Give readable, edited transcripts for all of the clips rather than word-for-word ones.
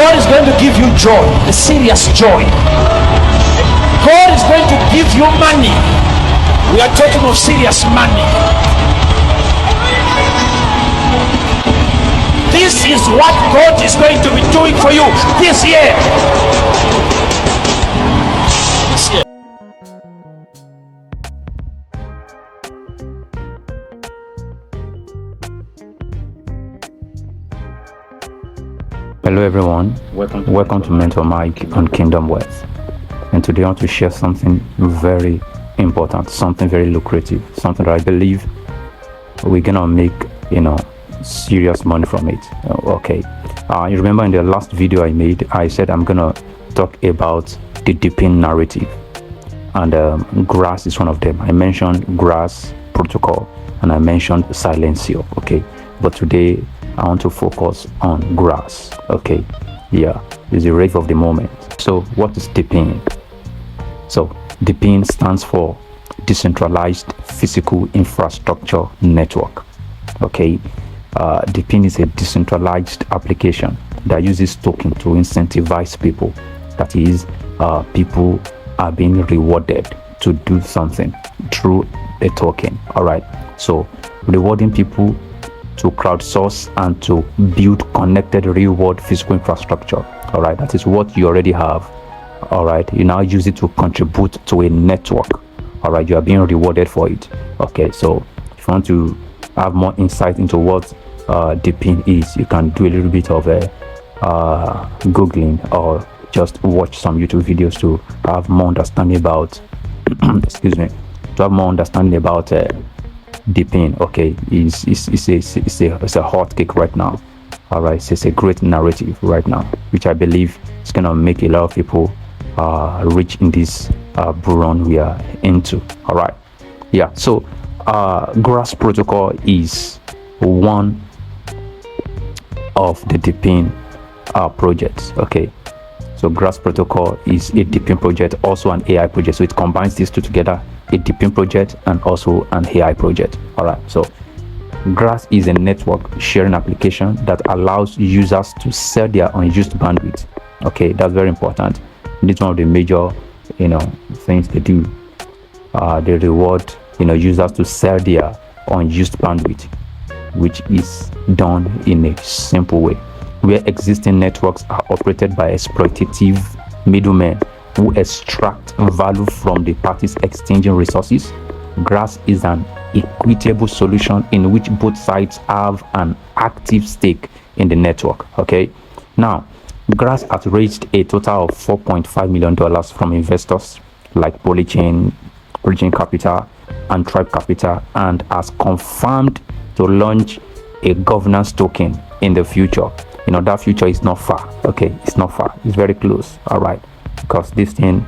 God is going to give you joy, a serious joy. God is going to give you money. We are talking of serious money. This is what God is going to be doing for you this year. Hello everyone, welcome to Mentor Mike on Kingdom Wealth. And today I want to share something very important, something very lucrative, something that I believe we're gonna make, serious money from it. Okay, you remember in the last video I made, I said I'm gonna talk about the Depin narrative, and grass is one of them. I mentioned grass protocol and I mentioned silencio. Okay, but today I want to focus on grass. Okay, yeah, it's the rave of the moment. So what is Depin? So Depin stands for Decentralized Physical Infrastructure Network. Okay, Depin is a decentralized application that uses token to incentivize people. That is, people are being rewarded to do something through a token. All right, so rewarding people to crowdsource and to build connected real-world physical infrastructure. All right, that is what you already have. All right, you now use it to contribute to a network. All right, you are being rewarded for it. Okay, so if you want to have more insight into what Depin is, you can do a little bit of googling or just watch some YouTube videos to have more understanding about excuse me, to have more understanding about Depin. Okay, it's a hot cake right now. All right, it's a great narrative right now, which I believe is gonna make a lot of people rich in this run we are into. All right, yeah. So grass protocol is one of the Depin projects. Okay, so grass protocol is a Depin project, also an AI project. So it combines these two together, a Depin project and also an AI project. All right, so grass is a network sharing application that allows users to sell their unused bandwidth. Okay, that's very important. This is one of the major things they do. They reward users to sell their unused bandwidth, which is done in a simple way, where existing networks are operated by exploitative middlemen who extract value from the parties exchanging resources. Grass is an equitable solution in which both sides have an active stake in the network. Okay, now Grass has raised a total of $4.5 million from investors like Polychain Capital and Tribe Capital, and has confirmed to launch a governance token in the future. That future is not far. Okay, it's not far, it's very close. All right, because this thing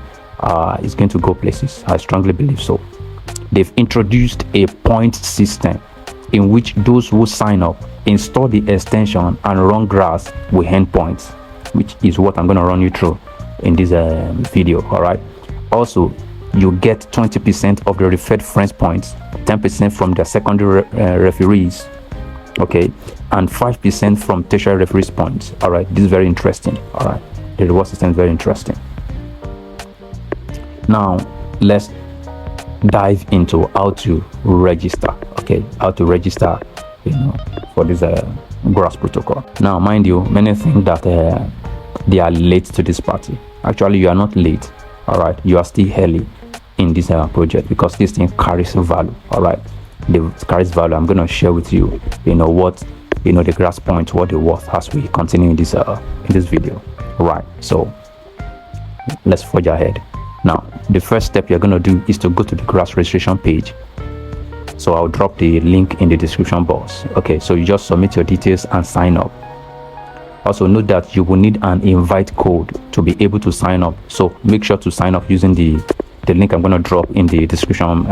is going to go places. I strongly believe so. They've introduced a point system in which those who sign up, install the extension and run grass will earn points, which is what I'm going to run you through in this video. All right, also you get 20% of the referred friends points, 10% from the secondary referees, okay, and 5% from tertiary referees points. All right, this is very interesting. All right, the reward system is very interesting. Now let's dive into how to register. Okay, how to register for this grass protocol. Now mind you, many think that they are late to this party. Actually, you are not late. All right, you are still early in this project, because this thing carries value. All right, it carries value. I'm going to share with you what the grass points, what they're worth, as we continue in this video. All right, so let's forge ahead. Now the first step you're going to do is to go to the grass registration page. So I'll drop the link in the description box. Okay, so you just submit your details and sign up. Also note that you will need an invite code to be able to sign up, so make sure to sign up using the link I'm going to drop in the description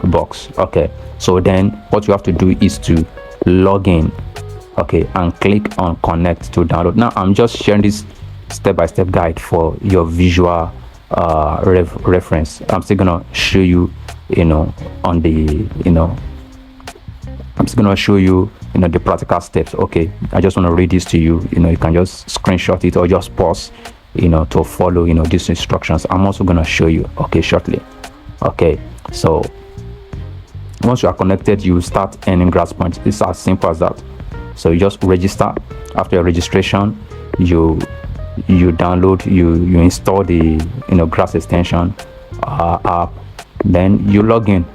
box. Okay, so then what you have to do is to log in, okay, and click on connect to download. Now I'm just sharing this step-by-step guide for your visual reference. I'm still gonna show you on the I'm still gonna show you the practical steps. Okay, I just want to read this to you. You can just screenshot it or just pause to follow these instructions. I'm also going to show you, okay, shortly. Okay, so once you are connected, you start earning grass points. It's as simple as that. So you just register. After your registration, you download, you install the grass extension app, then you log in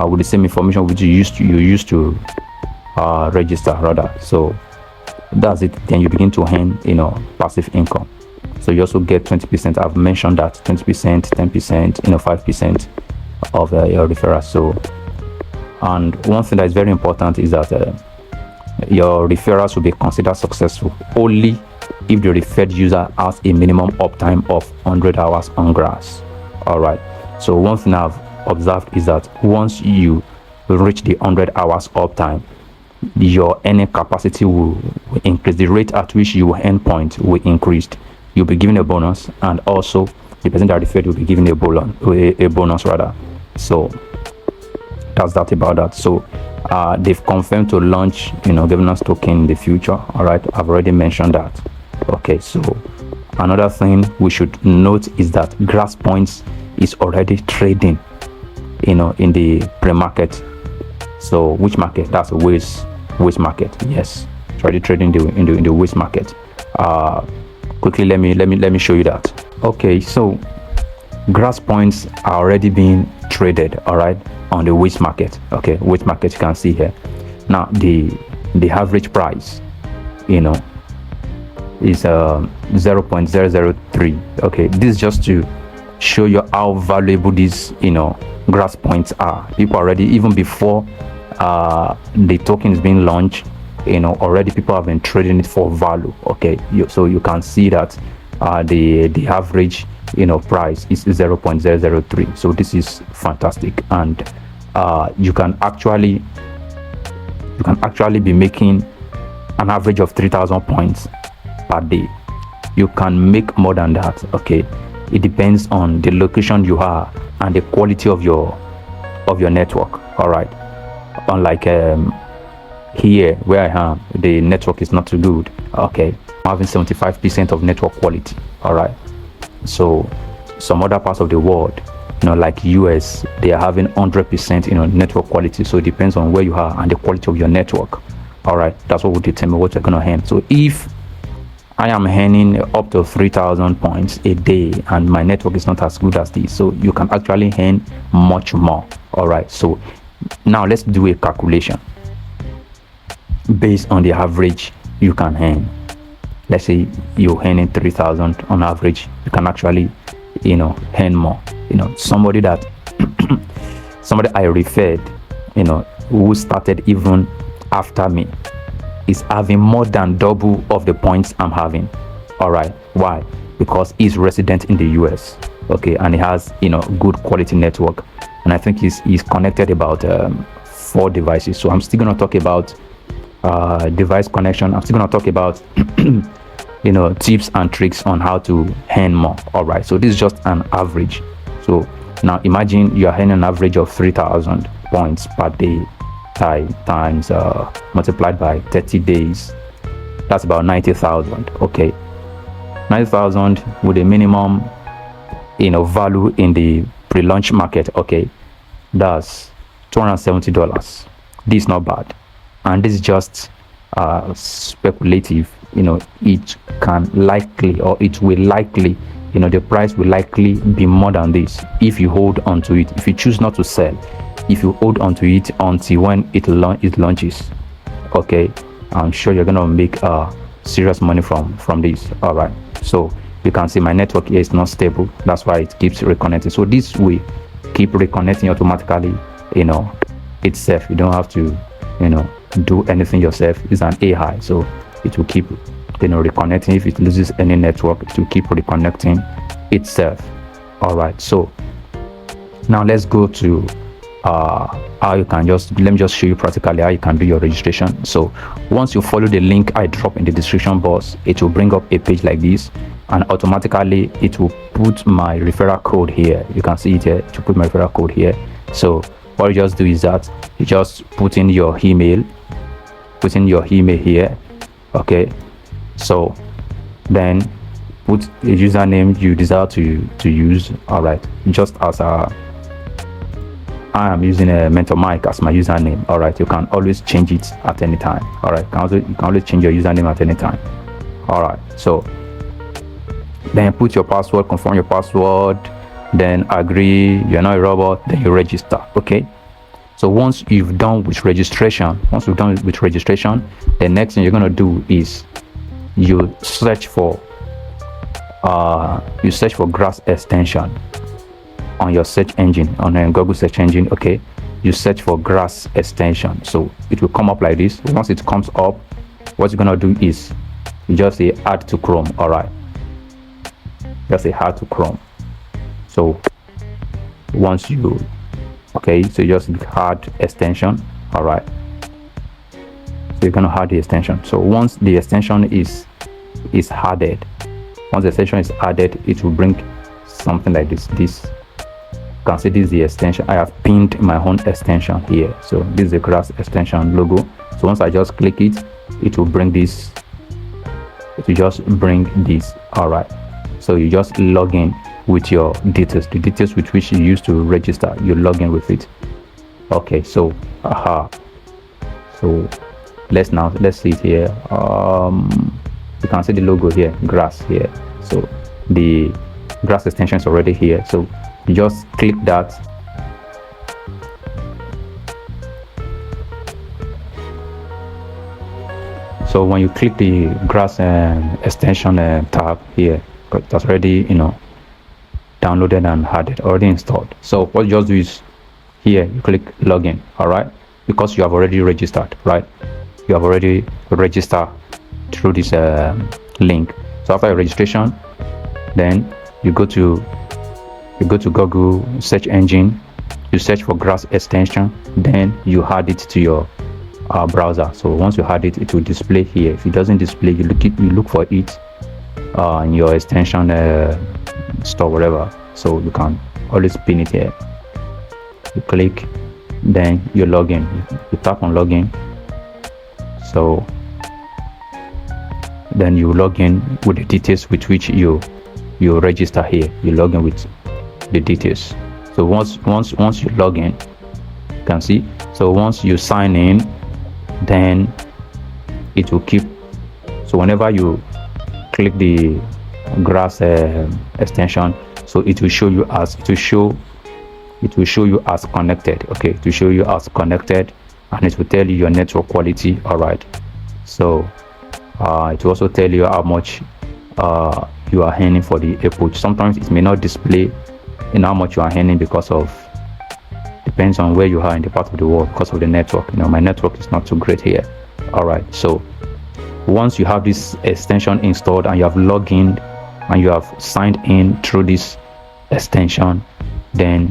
with the same information which you used to register rather. So that's it. Then you begin to earn passive income. So you also get 20%. I've mentioned that 20%, 10%, 5% of your referral. So, and one thing that is very important is that your referrals will be considered successful only if the referred user has a minimum uptime of 100 hours on grass. All right. So one thing I've observed is that once you reach the 100 hours uptime, your earning capacity will increase. The rate at which you earn points will increase. You'll be given a bonus, and also the person that referred will be given a bonus rather. So that's that about that. So they've confirmed to launch governance token in the future. All right, I've already mentioned that. Okay, so another thing we should note is that grass points is already trading in the pre-market. So which market? That's a waste market. Yes, it's already trading in the waste market. Quickly, let me show you that. Okay, so grass points are already being traded, all right, on the waste market. Okay, waste market, you can see here. Now the average price is 0.003. okay, this is just to show you how valuable these grass points are. People already, even before the token is being launched, already people have been trading it for value. Okay, so you can see that the average price is 0.003. so this is fantastic, and you can actually be making an average of 3,000 points per day. You can make more than that. Okay, it depends on the location you are and the quality of your network. All right, unlike here where I am, the network is not too good. Okay, I'm having 75% of network quality. All right, so some other parts of the world, like US, they are having 100% network quality. So it depends on where you are and the quality of your network. All right, that's what will determine what you're gonna earn. So if I am earning up to 3,000 points a day and my network is not as good as this, so you can actually earn much more. All right, so now let's do a calculation based on the average you can earn. Let's say you're earning 3,000 on average, you can actually earn more. Somebody that somebody I referred who started even after me is having more than double of the points I'm having. All right, why? Because he's resident in the US. Okay, and he has good quality network, and I think he's connected about 4 devices. So I'm still going to talk about device connection. I'm still going to talk about tips and tricks on how to earn more. All right, so this is just an average. So now imagine you are earning an average of 3,000 points per day times multiplied by 30 days. That's about 90,000. Okay, 90,000 with a minimum value in the pre-launch market. Okay, that's $270. This is not bad, and this is just speculative. It can likely, or it will likely, the price will likely be more than this if you hold on to it. If you choose not to sell, if you hold on to it until when it launches, okay, I'm sure you're gonna make serious money from this. All right, so you can see my network here is not stable. That's why it keeps reconnecting. So this will keep reconnecting automatically itself. You don't have to do anything yourself. It's an AI, so it will keep reconnecting. If it loses any network, it will keep reconnecting itself. All right, so now let's go to how you can let me just show you practically how you can do your registration. So once you follow the link I drop in the description box, it will bring up a page like this, and automatically it will put my referral code here. You can see it here to put my referral code here. So what you just do is that you just put in your email, putting your email here. Okay, so then put a username you desire to use. All right, just as I am using a Mentor Mike as my username. All right, you can always change it at any time. All right, you can always change your username at any time. All right, so then put your password, confirm your password, then agree you're not a robot, then you register. Okay, so once you've done with registration, the next thing you're going to do is you search for grass extension on your search engine, on a Google search engine. Okay, you search for grass extension, so it will come up like this. Once it comes up, what you're going to do is you just say add to Chrome. All right, just say add to Chrome. So once you so you just add extension. All right, so you're gonna add the extension. So once the extension is added, it will bring something like this. You can see this is the extension. I have pinned my own extension here. So this is the grass extension logo. So once I just click it, it will bring this. It will just bring this. All right, so you just log in with your details, the details with which you used to register. You log in with it. Okay, so so let's see it here. You can see the logo here, grass here. So the grass extension is already here, so you just click that. So when you click the grass extension tab here, that's already downloaded and added, already installed. So what you just do is here you click login. All right, because you have already registered, right? You have already registered through this link. So after your registration, then you go to Google search engine, you search for grass extension, then you add it to your browser. So once you add it, it will display here. If it doesn't display, you look for it in your extension store, whatever. So you can always pin it here. You click, then you log in. You tap on login. So then you log in with the details with which you register here. You log in with the details. So once you log in, you can see. So once you sign in, then it will keep. So whenever you click the grass extension, so it will show you as connected. Okay, it will show you as connected, and it will tell you your network quality. All right, so it will also tell you how much you are earning for the approach. Sometimes it may not display how much you are earning because of, depends on where you are in the part of the world, because of the network. My network is not too great here. All right, so once you have this extension installed and you have logged in and you have signed in through this extension, then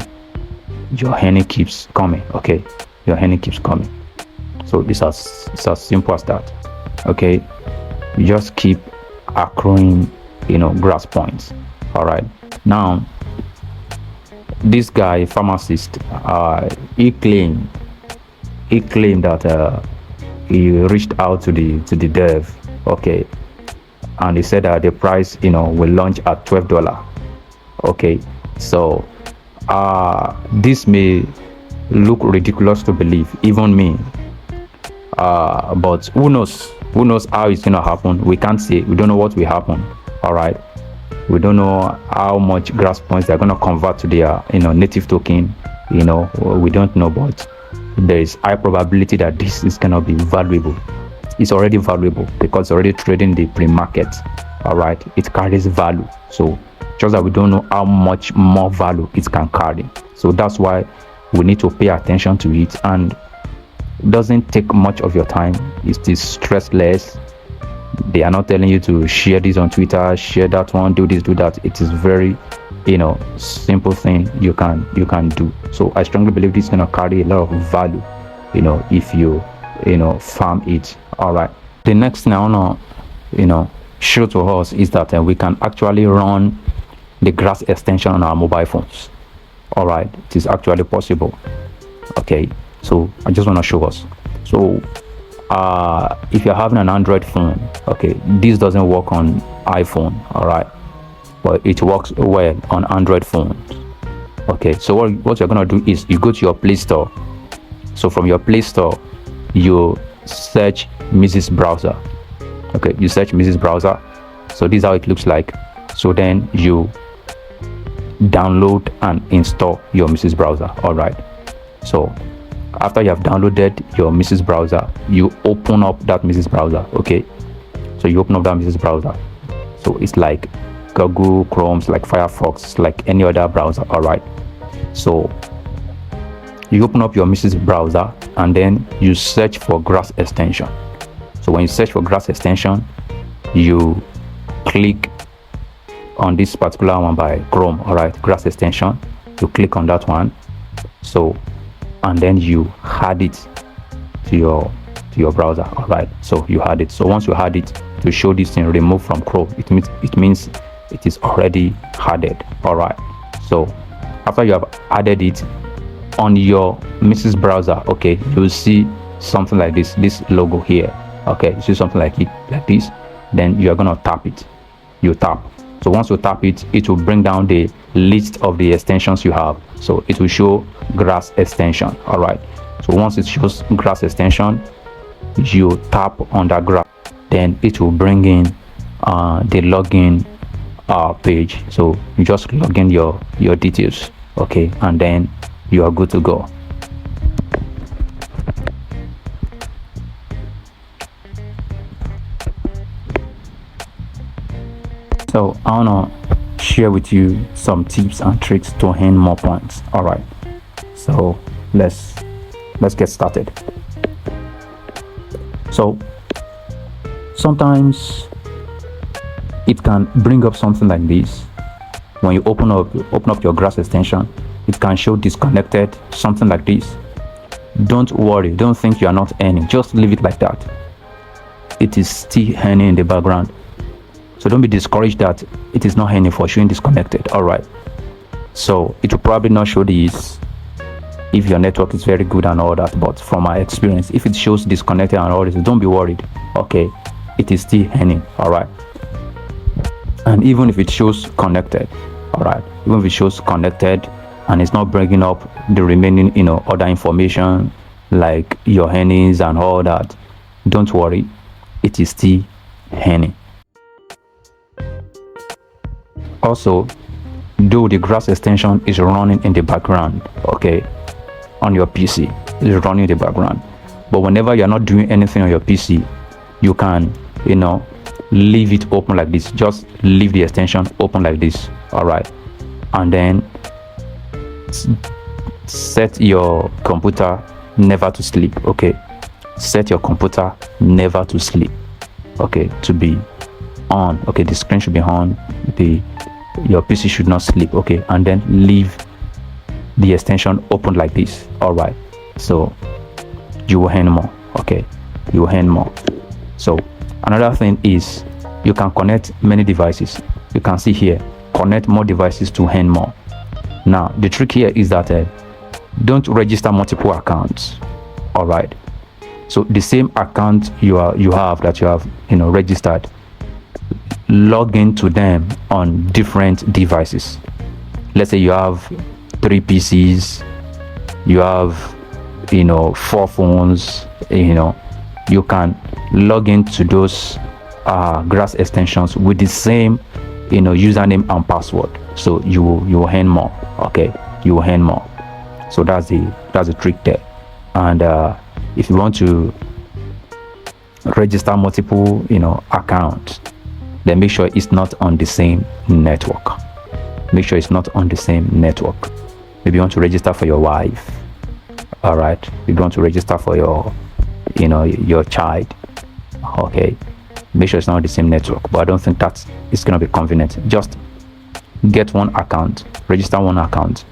your earning keeps coming. Okay, your earning keeps coming. So it's as simple as that. Okay, you just keep accruing grass points. All right, now this guy pharmacist, he claimed that he reached out to the dev. Okay, and he said that the price will launch at $12. Okay, so this may look ridiculous to believe, even me, but who knows how it's gonna happen. We can't say, we don't know what will happen. All right, we don't know how much grass points they're gonna convert to their native token. We don't know, but there is high probability that this is gonna be valuable. It's already valuable because it's already trading the pre-market. All right, it carries value. So just that we don't know how much more value it can carry. So that's why we need to pay attention to it, and it doesn't take much of your time. It is stressless. They are not telling you to share this on Twitter, share that one, do this, do that. It is very simple thing you can do. So I strongly believe this is gonna carry a lot of value if you farm it. All right, the next thing I wanna show to us is that we can actually run the grass extension on our mobile phones. All right, it is actually possible. Okay, so I just want to show us. So if you're having an Android phone, okay, this doesn't work on iPhone, all right, but it works well on Android phones. Okay, so what you're gonna do is you go to your Play Store. So from your Play Store, you search Mrs. Browser. Okay, you search Mrs. Browser. So this is how it looks like. So then you download and install your Mrs. Browser. All right, so after you have downloaded your Mrs. Browser, you open up that Mrs. Browser. Okay, so you open up that Mrs. Browser. So it's like Google Chrome's, like Firefox, like any other browser. All right, so you open up your Mrs. Browser and then you search for Grass extension. So when you search for Grass extension, you click on this particular one by Chrome. All right, Grass extension, you click on that one. So and then you add it to your browser. All right, so you add it. So once you add it, to show this thing remove from Chrome, it means it is already added. All right, so after you have added it on your Mrs. Browser, okay, you'll see something like this logo here. Okay, you see something like this. Then you are gonna tap it. You tap. So once you tap it, it will bring down the list of the extensions you have. So it will show Grass extension. All right, so once it shows Grass extension, you tap on that Grass, then it will bring in the login page. So you just log in your details, okay, and then you are good to go. So I wanna share with you some tips and tricks to earn more points. All right, so let's get started. So sometimes it can bring up something like this. When you open up your Grass extension, it can show disconnected, something like this. Don't worry, don't think you are not earning, just leave it like that. It is still earning in the background. So don't be discouraged that it is not earning for showing disconnected. All right, so it will probably not show this if your network is very good and all that, but from my experience, if it shows disconnected and all this, don't be worried. Okay, it is still earning. All right, and even if it shows connected, all right, even if it shows connected and it's not bringing up the remaining other information like your earnings and all that, don't worry, it is still earning. Also, though the Grass extension is running in the background, okay, on your PC, it's running in the background, but whenever you're not doing anything on your PC, you can leave it open like this. Just leave the extension open like this. All right, and then set your computer never to sleep. Okay, set your computer never to sleep, okay, to be on. Okay, the screen should be on, your PC should not sleep. Okay, and then leave the extension open like this. All right, so you will earn more. Okay, you will earn more. So another thing is you can connect many devices. You can see here, connect more devices to earn more. Now the trick here is that don't register multiple accounts. All right, so the same account you have registered, log into them on different devices. Let's say you have 3 PCs, you have 4 phones, you can log into those Grass extensions with the same username and password. So you will earn more. Okay, you will earn more. So that's the trick there. And if you want to register multiple accounts, then make sure it's not on the same network. Make sure it's not on the same network. Maybe you want to register for your wife. All right, you want to register for your child. Okay, make sure it's not on the same network, but I don't think that it's going to be convenient. Just get one account, register one account,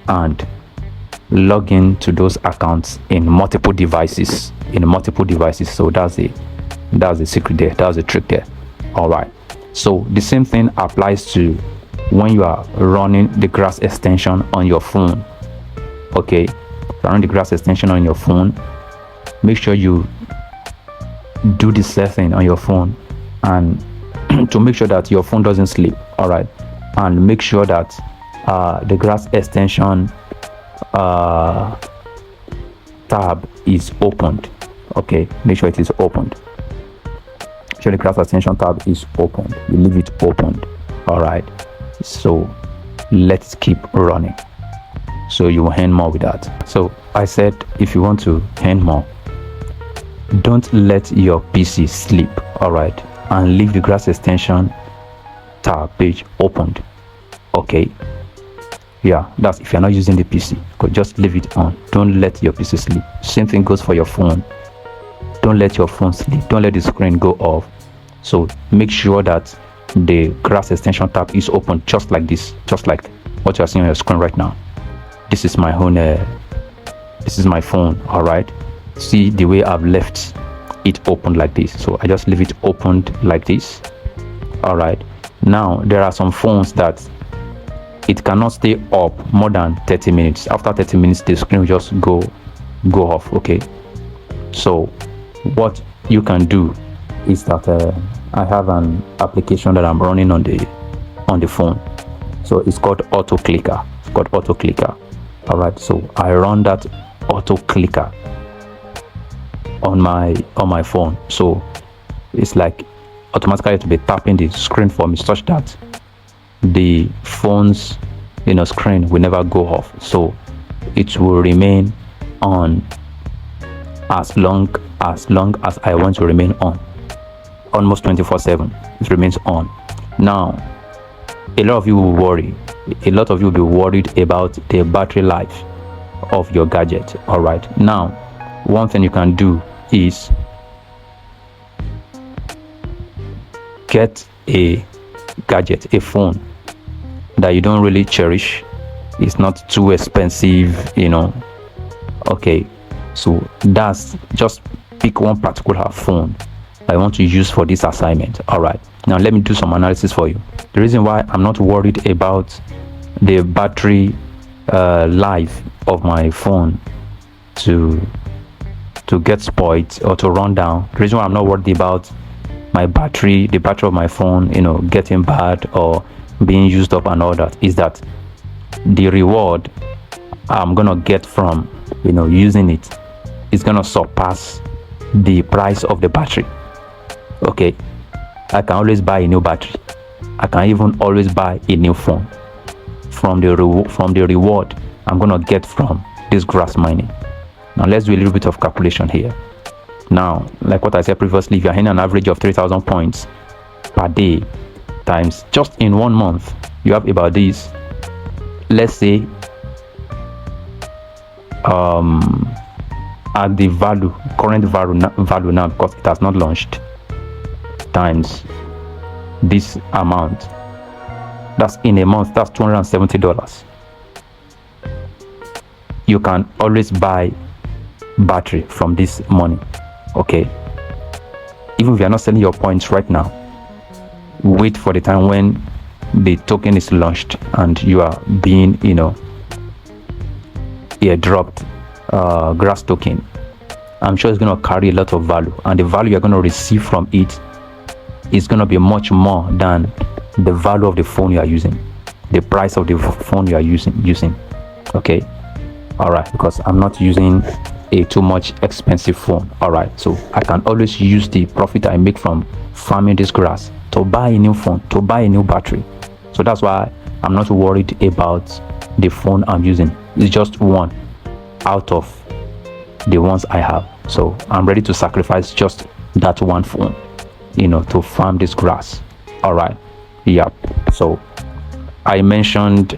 and log in to those accounts in multiple devices. So that's the secret there. That's the trick there. All right, so the same thing applies to when you are running the Grass extension on your phone. Okay, running the Grass extension on your phone, make sure you do the setting on your phone and to make sure that your phone doesn't sleep. All right, and make sure that the grass extension tab is opened. Okay, make sure it is opened. Sure the grass extension tab is opened. You leave it opened. All right, so let's keep running, so you will earn more with that. So I said, if you want to earn more, don't let your PC sleep. All right, and leave the grass extension tab page opened. Okay, yeah, that's if you're not using the PC. Just leave it on. Don't let your PC sleep. Same thing goes for your phone. Don't let your phone sleep. Don't let the screen go off. So make sure that the grass extension tab is open, just like this, just like what you are seeing on your screen right now. This is my own this is my phone. All right, see the way I've left it open like this. So I just leave it opened like this. All right, now there are some phones that it cannot stay up more than 30 minutes. After 30 minutes the screen will just go off. Okay, so what you can do is that I have an application that I'm running on the phone. So it's called auto clicker. All right, so I run that auto clicker on my phone. So it's like automatically to be tapping the screen for me, such that the phone's screen will never go off. So it will remain on as long as I want to remain on. Almost 24/7 it remains on. Now a lot of you will worry, will be worried about the battery life of your gadget. All right, now one thing you can do is get a gadget, a phone that you don't really cherish. It's not too expensive, okay, so that's just pick one particular phone I want to use for this assignment. All right, now let me do some analysis for you. The reason why I'm not worried about the battery life of my phone to get spoiled or to run down, the reason why I'm not worried about the battery of my phone getting bad or being used up and all that, is that the reward I'm gonna get from using it is gonna surpass the price of the battery. Okay, I can always buy a new battery. I can even always buy a new phone from the reward I'm gonna get from this grass mining. Now let's do a little bit of calculation here. Now, like what I said previously, if you're in an average of 3,000 points per day times just in 1 month, you have about this. Let's say at the current value now, because it has not launched, times this amount, that's in a month, that's $270. You can always buy battery from this money. Okay, even if you're not selling your points right now, wait for the time when the token is launched and you are being airdropped grass token. I'm sure it's going to carry a lot of value, and the value you're going to receive from it is going to be much more than the value of the phone you are using, the price of the phone you are using. Okay, all right, because I'm not using a too much expensive phone. All right, so I can always use the profit I make from farming this grass to buy a new phone, to buy a new battery. So that's why I'm not worried about the phone I'm using. It's just one out of the ones I have. So I'm ready to sacrifice just that one phone to farm this grass. All right, yeah. So I mentioned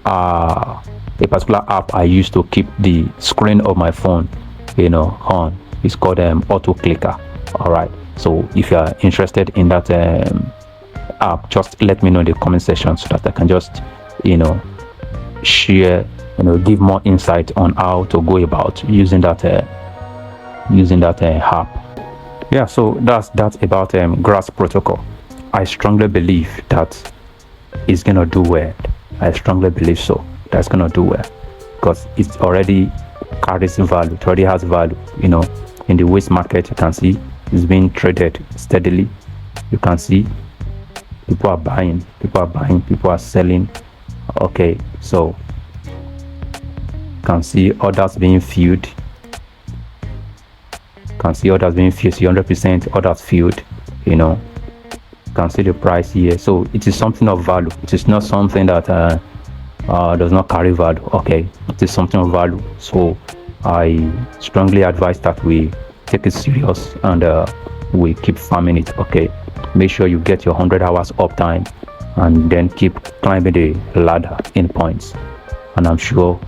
a particular app I use to keep the screen of my phone on. It's called auto clicker. All right, so if you are interested in that app, just let me know in the comment section so that I can just share, give more insight on how to go about using that app. Yeah, so that's about grass protocol. I strongly believe that it's gonna do well. I strongly believe so. That's gonna do well because it already carries value. It already has value. In the waste market, you can see It's being traded steadily. You can see people are buying, people are selling. Okay, so you can see orders being filled. You can see orders being filled. 100% orders filled. You know, you can see the price here. So it is something of value. It is not something that does not carry value. Okay, it is something of value. So I strongly advise that we take it serious and we keep farming it. Okay, make sure you get your 100 hours uptime and then keep climbing the ladder in points, and I'm sure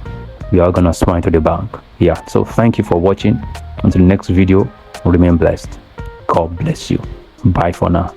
you are gonna smile to the bank. Yeah, so thank you for watching. Until the next video, remain blessed. God bless you. Bye for now.